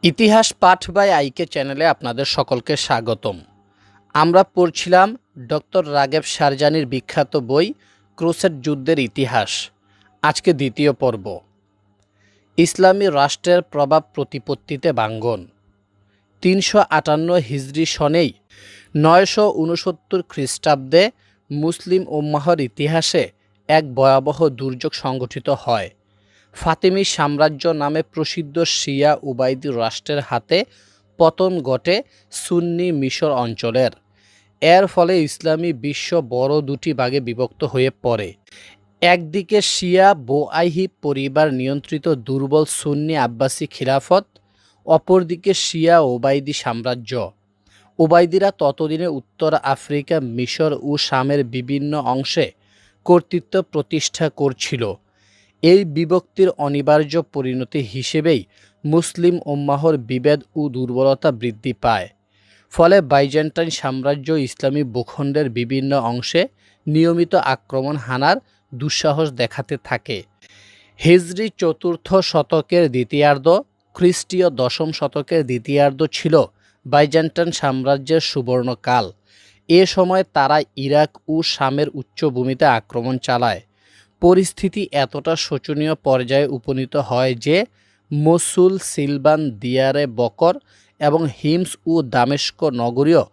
ইতিহাস পাঠ বাই আইকে চ্যানেলে আপনাদের সকলকে স্বাগতম। আমরা পড়ছিলাম ডক্টর রাগেব সারজানির বিখ্যাত বই ক্রুসেড যুদ্ধের ইতিহাস। আজকে দ্বিতীয় পর্ব, ইসলামী রাষ্ট্রের প্রভাব প্রতিপত্তিতে ভাঙ্গন। 358 হিজরি সনেই 969 খ্রিস্টাব্দে মুসলিম উম্মাহর ইতিহাসে এক ভয়াবহ দুর্যোগ সংঘটিত হয়। ফাতেমি সাম্রাজ্য নামে প্রসিদ্ধ শিয়া উবাইদি রাষ্ট্রের হাতে পতন ঘটে সুন্নি মিশর অঞ্চলের। এর ফলে ইসলামী বিশ্ব বড় দুটি ভাগে বিভক্ত হয়ে পড়ে। একদিকে শিয়া বোআইহি পরিবার নিয়ন্ত্রিত দুর্বল সুন্নি আব্বাসি খিলাফত, অপরদিকে শিয়া ওবাইদি সাম্রাজ্য। ওবাইদিরা ততদিনে উত্তর আফ্রিকা, মিশর ও শামের বিভিন্ন অংশে কর্তৃত্ব প্রতিষ্ঠা করছিল। এই বিভক্তির অনিবার্য পরিণতি হিসেবেই মুসলিম উম্মাহর বিভেদ ও দুর্বলতা বৃদ্ধি পায়। ফলে বাইজেন্টাইন সাম্রাজ্য ইসলামী ভূখণ্ডের বিভিন্ন অংশে নিয়মিত আক্রমণ হানার দুঃসাহস দেখাতে থাকে। হিজরি চতুর্থ শতকের দ্বিতীয়ার্ধ, খ্রিস্টীয় দশম শতকের দ্বিতীয়ার্ধ ছিল বাইজেন্টাইন সাম্রাজ্যের সুবর্ণকাল। এ সময় তারা ইরাক ও শামের উচ্চভূমিতে আক্রমণ চালায়। পরিস্থিতি এতটা শোচনীয় পর্যায়ে উপনীত হয় যে মসুল, সিলবান, দিয়ারে বকর এবং হিমস ও দামেস্ক নগরীয়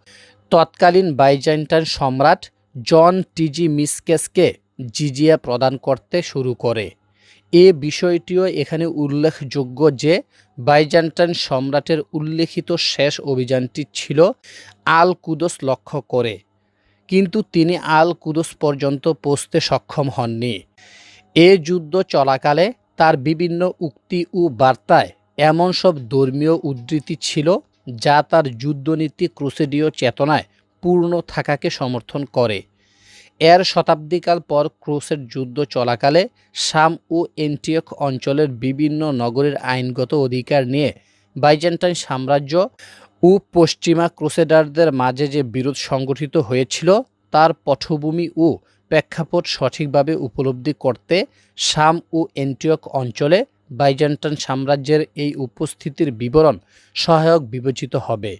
তৎকালীন বাইজেন্টাইন সম্রাট জন টিজি মিসকেসকে জিজিয়া প্রদান করতে শুরু করে। এ বিষয়টিও এখানে উল্লেখযোগ্য যে বাইজেন্টাইন সম্রাটের উল্লেখিত শেষ অভিযানটি ছিল আল কুদস লক্ষ্য করে, কিন্তু তিনি আল কুদস পর্যন্ত পৌঁছতে সক্ষম হননি। এ যুদ্ধ চলাকালে তার বিভিন্ন উক্তি ও বার্তায় এমন সব ধর্মীয় উদ্ধৃতি ছিল যা তার যুদ্ধনীতি ক্রুসেডীয় চেতনায় পূর্ণ থাকাকে সমর্থন করে। এর শতাব্দীকাল পর ক্রুসেড যুদ্ধ চলাকালে শাম ও অ্যান্টিওক অঞ্চলের বিভিন্ন নগরীর আইনগত অধিকার নিয়ে বাইজেন্টাইন সাম্রাজ্য ও পশ্চিমা ক্রুসেডারদের মাঝে যে বিরোধ সংগঠিত হয়েছিল তার পটভূমি ও প্রেক্ষাপট সঠিকভাবে উপলব্ধি করতে শাম ও অ্যান্টিওক অঞ্চলে বাইজেন্টাইন সাম্রাজ্যের এই উপস্থিতির বিবরণ সহায়ক বিবেচিত হবে।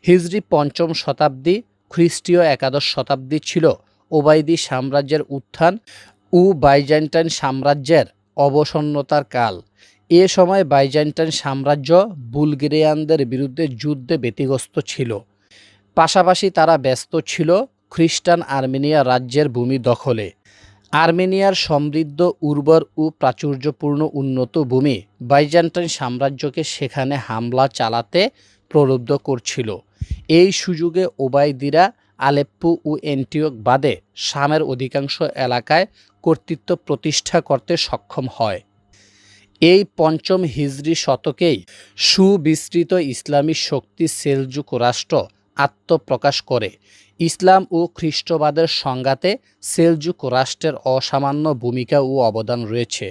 হিজরি পঞ্চম শতাব্দী, খ্রিস্টীয় একাদশ শতাব্দী ছিল ওবাইদি সাম্রাজ্যের উত্থান ও বাইজেন্টাইন সাম্রাজ্যের অবসন্নতার কাল। এ সময় বাইজেন্টাইন সাম্রাজ্য বুলগেরিয়ানদের বিরুদ্ধে যুদ্ধে ব্যতিগ্রস্ত ছিল। পাশাপাশি তারা ব্যস্ত ছিল খ্রিস্টান আর্মেনিয়া রাজ্যের ভূমি দখলে। আর্মেনিয়ার সমৃদ্ধ, উর্বর ও প্রাচুর্যপূর্ণ উন্নত ভূমি বাইজেন্টাইন সাম্রাজ্যকে সেখানে হামলা চালাতে প্রলুব্ধ করছিল। এই সুযোগে ওবাইদিরা আলেপ্পো ও অ্যান্টিওক বাদে শামের অধিকাংশ এলাকায় কর্তৃত্ব প্রতিষ্ঠা করতে সক্ষম হয়। এই পঞ্চম হিজরি শতকেই সুবিস্তৃত ইসলামী শক্তি সেলজুক রাষ্ট্র আত্মপ্রকাশ করে। ইসলাম ও খ্রিস্টবাদের সংঘাতে সেলজুক রাষ্ট্রের অসামান্য ভূমিকা ও অবদান রয়েছে।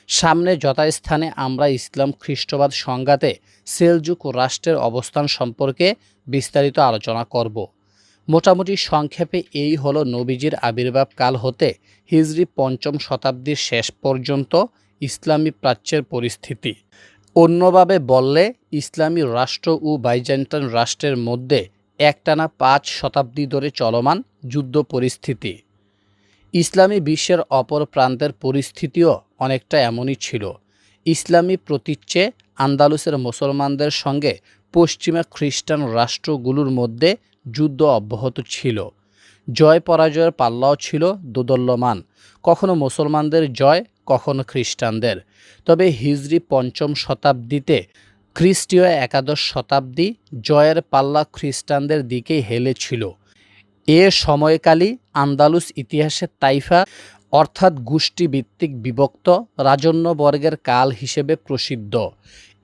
সামনে যথাস্থানে আমরা ইসলাম খ্রিস্টবাদ সংঘাতে সেলজুক রাষ্ট্রের অবস্থান সম্পর্কে বিস্তারিত আলোচনা করব। মোটামুটি সংক্ষেপে এই হলো নবীজির আবির্ভাব কাল হতে হিজরি পঞ্চম শতাব্দীর শেষ পর্যন্ত ইসলামী প্রাচ্যের পরিস্থিতি। অন্যভাবে বললে ইসলামী রাষ্ট্র ও বাইজেন্টাইন রাষ্ট্রের মধ্যে একটানা 5 শতাব্দী ধরে চলমান যুদ্ধ পরিস্থিতি। ইসলামী বিশ্বের অপর প্রান্তের পরিস্থিতিও অনেকটা এমনই ছিল। ইসলামী প্রতীচ্যে আন্দালুসের মুসলমানদের সঙ্গে পশ্চিমা খ্রিস্টান রাষ্ট্রগুলোর মধ্যে যুদ্ধ অব্যাহত ছিল। জয় পরাজয়ের পাল্লাও ছিল দোদল্যমান, কখনো মুসলমানদের জয়, কখনো খ্রিস্টানদের। তবে হিজরি পঞ্চম শতাব্দীতে খ্রিস্টীয় একাদশ শতাব্দী জয়ের পাল্লা খ্রিস্টানদের দিকেই হেলেছিল। এ সময়কালই আন্দালুস ইতিহাসের তাইফা অর্থাৎ গোষ্ঠীভিত্তিক বিভক্ত রাজন্যবর্গের কাল হিসেবে প্রসিদ্ধ।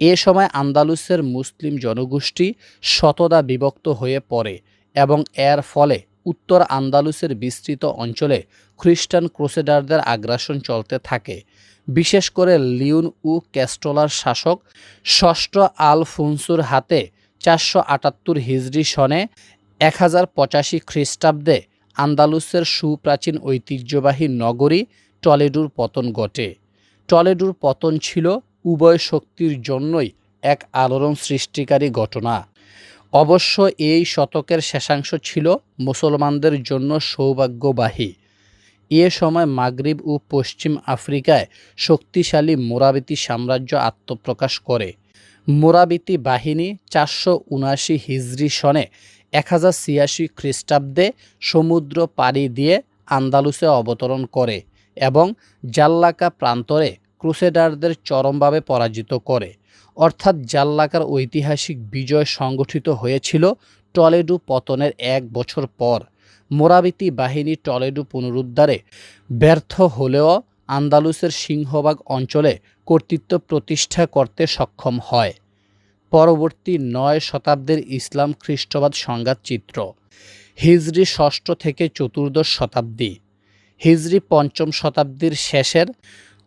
এ সময় আন্দালুসের মুসলিম জনগোষ্ঠী শতদা বিভক্ত হয়ে পড়ে এবং এর ফলে উত্তর আন্দালুসের বিস্তৃত অঞ্চলে খ্রিস্টান ক্রুসেডারদের আগ্রাসন চলতে থাকে। বিশেষ করে লিওন ও ক্যাস্টোলার শাসক ষষ্ঠ আলফোনসোর হাতে 478 হিজরি সনে 1085 খ্রিস্টাব্দে আন্দালুসের সুপ্রাচীন ঐতিহ্যবাহী নগরী টলেডোর পতন ঘটে। টলেডোর পতন ছিল উভয় শক্তির জন্যই এক আলোড়ন সৃষ্টিকারী ঘটনা। অবশ্য এই শতকের শেষাংশ ছিল মুসলমানদের জন্য সৌভাগ্যবাহী। এ সময় মাগরিব ও পশ্চিম আফ্রিকায় শক্তিশালী মোরাবিতি সাম্রাজ্য আত্মপ্রকাশ করে। মোরাবিতি বাহিনী 479 হিজরি সনে 1086 খ্রিস্টাব্দে সমুদ্র পাড়ি দিয়ে আন্দালুসে অবতরণ করে এবং জাল্লাকা প্রান্তরে ক্রুসেডারদের চরমভাবে পরাজিত করে। অর্থাৎ জাল্লাকার ঐতিহাসিক বিজয় সংগঠিত হয়েছিল টলেডো পতনের 1 বছর পর। মোরাবিতি বাহিনী টলেডো পুনরুদ্ধারে ব্যর্থ হলেও আন্দালুসের সিংহভাগ অঞ্চলে কর্তৃত্ব প্রতিষ্ঠা করতে সক্ষম হয়। পরবর্তী 9 শতাব্দীর ইসলাম খ্রিস্টবাদ সংঘাত চিত্র। হিজরি 6ষ্ঠ থেকে 14দশ শতাব্দী। হিজরি 5ম শতাব্দীর শেষের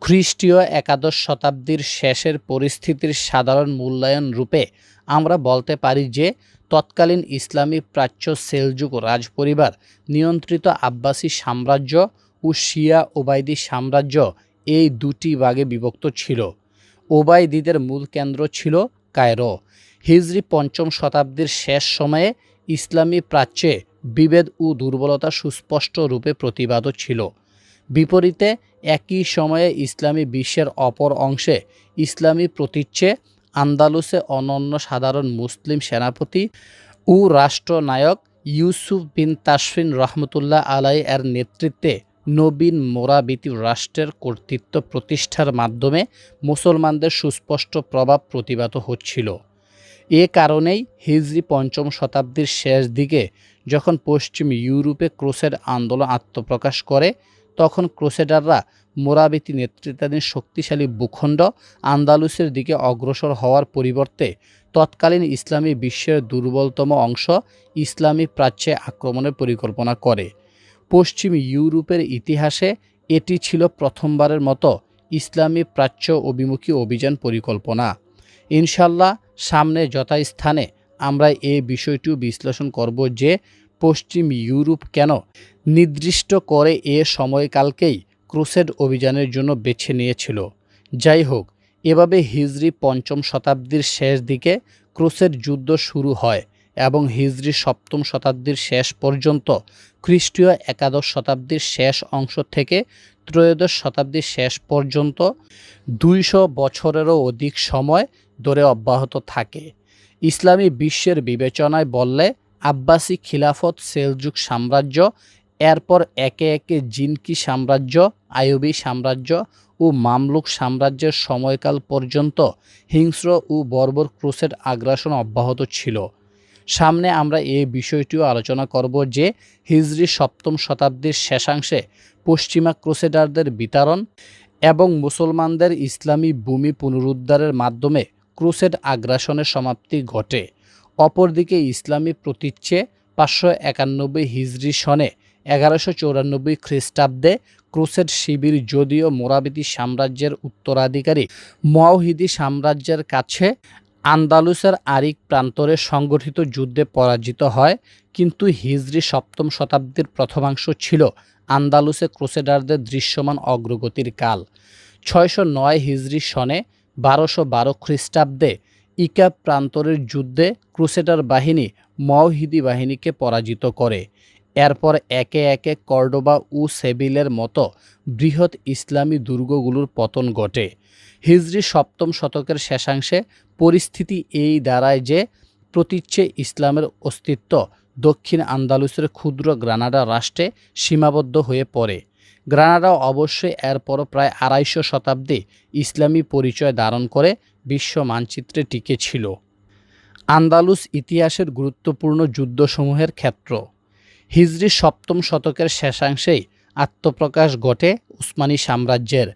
খ্রিস্টীয় 11দশ শতাব্দীর শেষের পরিস্থিতির সাধারণ মূল্যায়ন রূপে আমরা বলতে পারি যে তৎকালীন ইসলামী প্রাচ্য সেলজুক রাজপরিবার নিয়ন্ত্রিত আব্বাসী সাম্রাজ্য ও শিয়া ওবায়দী সাম্রাজ্য এই দুটি ভাগে বিভক্ত ছিল। ওবায়দীদের মূল কেন্দ্র ছিল কায়রো। হিজরি 5ম শতাব্দীর শেষ সময়ে ইসলামী প্রাচ্যে বিভেদ ও দুর্বলতা সুস্পষ্ট রূপে প্রতিবাদও ছিল। বিপরীতে একই সময়ে ইসলামী বিশ্বের অপর অংশে ইসলামী প্রতীচ্যে আন্দালুসে অনন্য সাধারণ মুসলিম সেনাপতি ও রাষ্ট্রনায়ক ইউসুফ বিন তাসফিন রহমতুল্লাহ আলাই এর নেতৃত্বে নবীন মোরাবিতি রাষ্ট্রের কর্তৃত্ব প্রতিষ্ঠার মাধ্যমে মুসলমানদের সুস্পষ্ট প্রভাব প্রতিভাত হচ্ছিল। এ কারণেই হিজরি 5ম শতাব্দীর শেষ দিকে যখন পশ্চিম ইউরোপে ক্রুসেড আন্দোলন আত্মপ্রকাশ করে, তখন ক্রুসেডাররা মোরাবিতি নেতৃত্বাধীন শক্তিশালী ভূখণ্ড আন্দালুসের দিকে অগ্রসর হওয়ার পরিবর্তে তৎকালীন ইসলামী বিশ্বের দুর্বলতম অংশ ইসলামী প্রাচ্যে আক্রমণের পরিকল্পনা করে। পশ্চিম ইউরোপের ইতিহাসে এটি ছিল প্রথমবারের মতো ইসলামী প্রাচ্য অভিমুখী অভিযান পরিকল্পনা। ইনশাল্লাহ সামনে যথাস্থানে আমরা এই বিষয়টিও বিশ্লেষণ করব যে পশ্চিম ইউরোপ কেন নির্দিষ্ট করে এ সময়কালকেই ক্রুসেড অভিযানের জন্য বেছে নিয়েছিল। যাই হোক, এভাবে হিজরি 5ম শতাব্দীর শেষ দিকে ক্রুসেড যুদ্ধ শুরু হয় এবং হিজরি 7ম শতাব্দীর শেষ পর্যন্ত খ্রিস্টীয় 11দশ শতাব্দীর শেষ অংশ থেকে ত্রয়োদশ শতাব্দীর শেষ পর্যন্ত 200 বছরেরও অধিক সময় ধরে অব্যাহত থাকে। ইসলামী বিশ্বের বিবেচনায় বললে আব্বাসী খিলাফত, সেলজুক সাম্রাজ্য, এরপর একে একে জিনকি সাম্রাজ্য, আইয়ুবী সাম্রাজ্য ও মামলুক সাম্রাজ্যের সময়কাল পর্যন্ত হিংস্র ও বর্বর ক্রুসেড আগ্রাসন অব্যাহত ছিল। সামনে আমরা এই বিষয়টিও আলোচনা করব যে হিজরি 7ম শতাব্দীর শেষাংশে পশ্চিমা ক্রুসেডারদের বিতাড়ন এবং মুসলমানদের ইসলামী ভূমি পুনরুদ্ধারের মাধ্যমে ক্রুসেড আগ্রাসনের সমাপ্তি ঘটে। অপরদিকে ইসলামী প্রতীচ্যে 591 হিজরি সনে 1194 খ্রিস্টাব্দে ক্রুসেড শিবির যদিও মোরাবিতি সাম্রাজ্যের উত্তরাধিকারী মুয়াওহিদি সাম্রাজ্যের কাছে আন্দালুসের আরিক প্রান্তরে সংগঠিত যুদ্ধে পরাজিত হয়, কিন্তু হিজরি 7ম শতাব্দীর প্রথমাংশ ছিল আন্দালুসে ক্রুসেডারদের দৃশ্যমান অগ্রগতির কাল। 609 হিজরি সনে 1212 খ্রিস্টাব্দে ইকা প্রান্তরের যুদ্ধে ক্রুসেডার বাহিনী মুয়াওহিদি বাহিনীকে পরাজিত করে। এরপর একে একে কর্ডোবা ও সেভিলের মতো বৃহৎ ইসলামী দুর্গগুলোর পতন ঘটে। হিজরি 7ম শতকের শেষাংশে পরিস্থিতি এই দাঁড়ায় যে প্রতীচ্যে ইসলামের অস্তিত্ব দক্ষিণ আন্দালুসের ক্ষুদ্র গ্রানাডা রাষ্ট্রে সীমাবদ্ধ হয়ে পড়ে। গ্রানাডা অবশ্যই এরপরও প্রায় 250 শতাব্দী ইসলামী পরিচয় ধারণ করে বিশ্ব মানচিত্রে টিকে ছিল। আন্দালুস ইতিহাসের গুরুত্বপূর্ণ যুদ্ধসমূহের ক্ষেত্র। হিজরি 7ম শতকের শেষাংশেই আত্মপ্রকাশ ঘটে উসমানী সাম্রাজ্যের।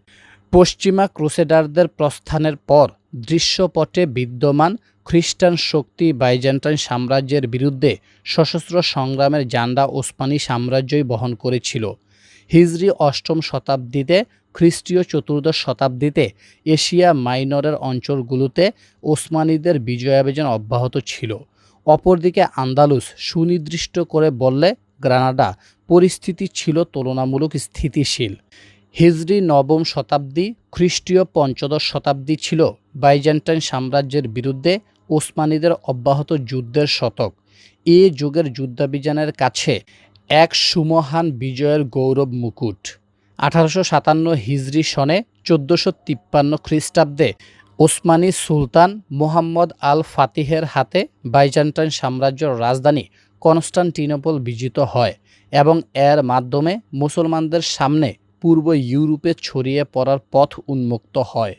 পশ্চিমা ক্রুসেডারদের প্রস্থানের পর দৃশ্যপটে বিদ্যমান খ্রিস্টান শক্তি বাইজেন্টাইন সাম্রাজ্যের বিরুদ্ধে সশস্ত্র সংগ্রামের ঝান্ডা ওসমানী সাম্রাজ্যই বহন করেছিল। হিজরি 8ম শতাব্দীতে খ্রিস্টীয় 14দশ শতাব্দীতে এশিয়া মাইনরের অঞ্চলগুলোতে ওসমানীদের বিজয়াভিযান অব্যাহত ছিল। অপরদিকে আন্দালুস, সুনির্দিষ্ট করে বললে গ্রানাডা, পরিস্থিতি ছিল তুলনামূলক স্থিতিশীল। হিজরি নবম শতাব্দী খ্রিস্টীয় পঞ্চদশ শতাব্দী ছিল বাইজেন্টাইন সাম্রাজ্যের বিরুদ্ধে ওসমানীদের অব্যাহত যুদ্ধের শতক। এ যুগের যুদ্ধাভিযানের কাছে এক সুমহান বিজয়ের গৌরব মুকুট। 1857 হিজরি সনে 1453 খ্রিস্টাব্দে ওসমানী সুলতান মুহাম্মদ আল ফাতিহের হাতে বাইজেন্টাইন সাম্রাজ্যের রাজধানী কনস্টান্টিনোপল বিজিত হয় এবং এর মাধ্যমে মুসলমানদের সামনে পূর্ব ইউরোপে ছড়িয়ে পড়ার পথ উন্মুক্ত হয়।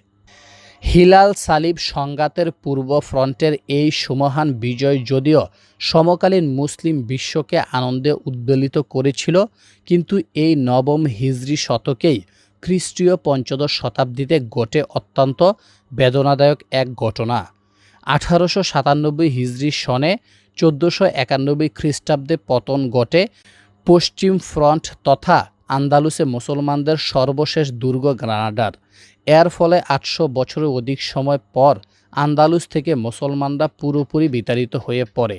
হিলাল সালিব সংঘাতের পূর্ব ফ্রন্টের এই সুমহান বিজয় যদিও সমকালীন মুসলিম বিশ্বকে আনন্দে উদ্বেলিত করেছিল, কিন্তু এই নবম হিজরি শতকেই খ্রিস্টীয় পঞ্চদশ শতাব্দীতে ঘটে অত্যন্ত বেদনাদায়ক এক ঘটনা। 1897 হিজরি সনে 1491 খ্রিস্টাব্দে পতন ঘটে পশ্চিম ফ্রন্ট তথা আন্দালুসে মুসলমানদের সর্বশেষ দুর্গ গ্রানাডার। এর ফলে 800 বছরের অধিক সময় পর আন্দালুস থেকে মুসলমানরা পুরোপুরি বিতাড়িত হয়ে পড়ে।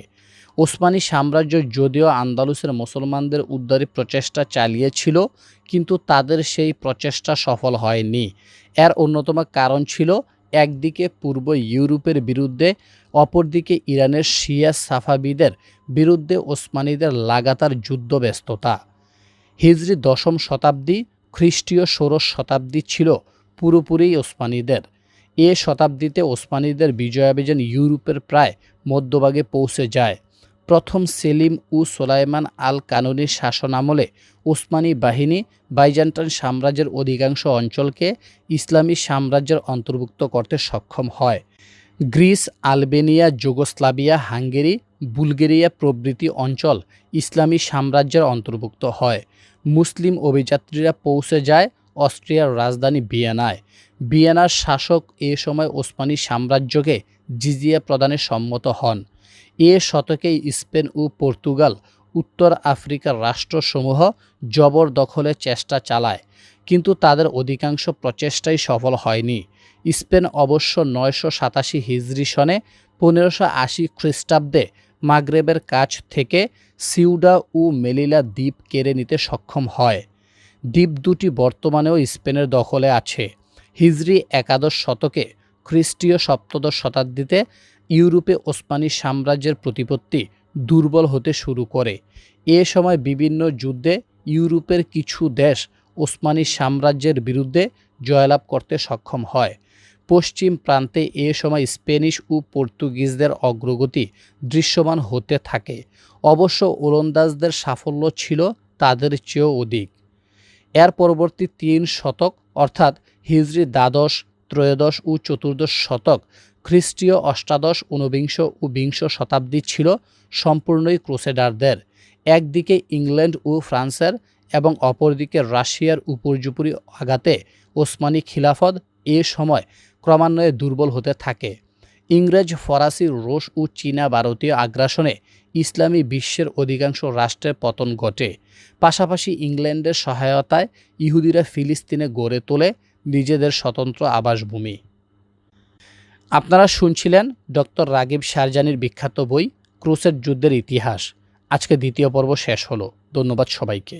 ওসমানী সাম্রাজ্য যদিও আন্দালুসের মুসলমানদের উদ্ধারের প্রচেষ্টা চালিয়েছিল, কিন্তু তাদের সেই প্রচেষ্টা সফল হয়নি। এর অন্যতম কারণ ছিল একদিকে পূর্ব ইউরোপের বিরুদ্ধে, অপরদিকে ইরানের শিয়া সাফাবিদের বিরুদ্ধে ওসমানীদের লাগাতার যুদ্ধব্যস্ততা। হিজরি দশম শতাব্দী খ্রিস্টীয় ষোড়শ শতাব্দী ছিল পুরোপুরি ওসমানীদের। এ শতাব্দীতে ওসমানীদের বিজয়াভিযান ইউরোপের প্রায় মধ্যভাগে পৌঁছে যায়। প্রথম সেলিম ও সোলাইমান আল কানুনির শাসনামলে ওসমানী বাহিনী বাইজেন্টাইন সাম্রাজ্যের অধিকাংশ অঞ্চলকে ইসলামী সাম্রাজ্যের অন্তর্ভুক্ত করতে সক্ষম হয়। Greece, Albania, Yugoslavia, Hungary, Bulgaria প্রভৃতি অঞ্চল ইসলামী সাম্রাজ্যের অন্তর্ভুক্ত হয়। মুসলিম অভিযাত্রীরা পৌঁছে যায় অস্ট্রিয়ার রাজধানী ভিয়েনায়। ভিয়েনার শাসক এ সময় ওসমানী সাম্রাজ্যকে জিজিয়া প্রদানে সম্মত হন। এ শতকেই স্পেন ও পর্তুগাল উত্তর আফ্রিকার রাষ্ট্রসমূহ জবরদখলের চেষ্টা চালায়, কিন্তু তাদের অধিকাংশ প্রচেষ্টাই সফল হয়নি। স্পেন অবশ্য 987 হিজরি সনে 1580 খ্রিস্টাব্দে মাগরেবের কাছ থেকে সিউডা ও মেলিলা দ্বীপ কেড়ে নিতে সক্ষম হয়। দ্বীপ দুটি বর্তমানেও স্পেনের দখলে আছে। হিজরি একাদশ শতকে খ্রিস্টীয় সপ্তদশ শতাব্দীতে ইউরোপে ওসমানী সাম্রাজ্যের প্রতিপত্তি দুর্বল হতে শুরু করে। এ সময় বিভিন্ন যুদ্ধে ইউরোপের কিছু দেশ ওসমানী সাম্রাজ্যের বিরুদ্ধে জয়লাভ করতে সক্ষম হয়। পশ্চিম প্রান্তে এ সময় স্প্যানিশ ও পর্তুগিজদের অগ্রগতি দৃশ্যমান হতে থাকে। অবশ্য ওলন্দাজদের সাফল্য ছিল তাদের চেয়েও অধিক। এর পরবর্তী 3 শতক অর্থাৎ হিজরি দ্বাদশ, ত্রয়োদশ ও চতুর্দশ শতক, খ্রিস্টীয় অষ্টাদশ, ঊনবিংশ ও বিংশ শতাব্দী ছিল সম্পূর্ণই ক্রুসেডারদের। একদিকে ইংল্যান্ড ও ফ্রান্সের এবং অপরদিকে রাশিয়ার উপর্যুপরি আঘাতে ওসমানী খিলাফত এ সময় ক্রমান্বয়ে দুর্বল হতে থাকে। ইংরেজ, ফরাসি, রুশ ও চীনা ভারতীয় আগ্রাসনে ইসলামী বিশ্বের অধিকাংশ রাষ্ট্রের পতন ঘটে। পাশাপাশি ইংল্যান্ডের সহায়তায় ইহুদিরা ফিলিস্তিনে গড়ে তোলে নিজেদের স্বতন্ত্র আবাসভূমি। আপনারা শুনছিলেন ডক্টর রাগিব শারজানির বিখ্যাত বই ক্রুসেড যুদ্ধের ইতিহাস। আজকে দ্বিতীয় পর্ব শেষ হলো। ধন্যবাদ সবাইকে।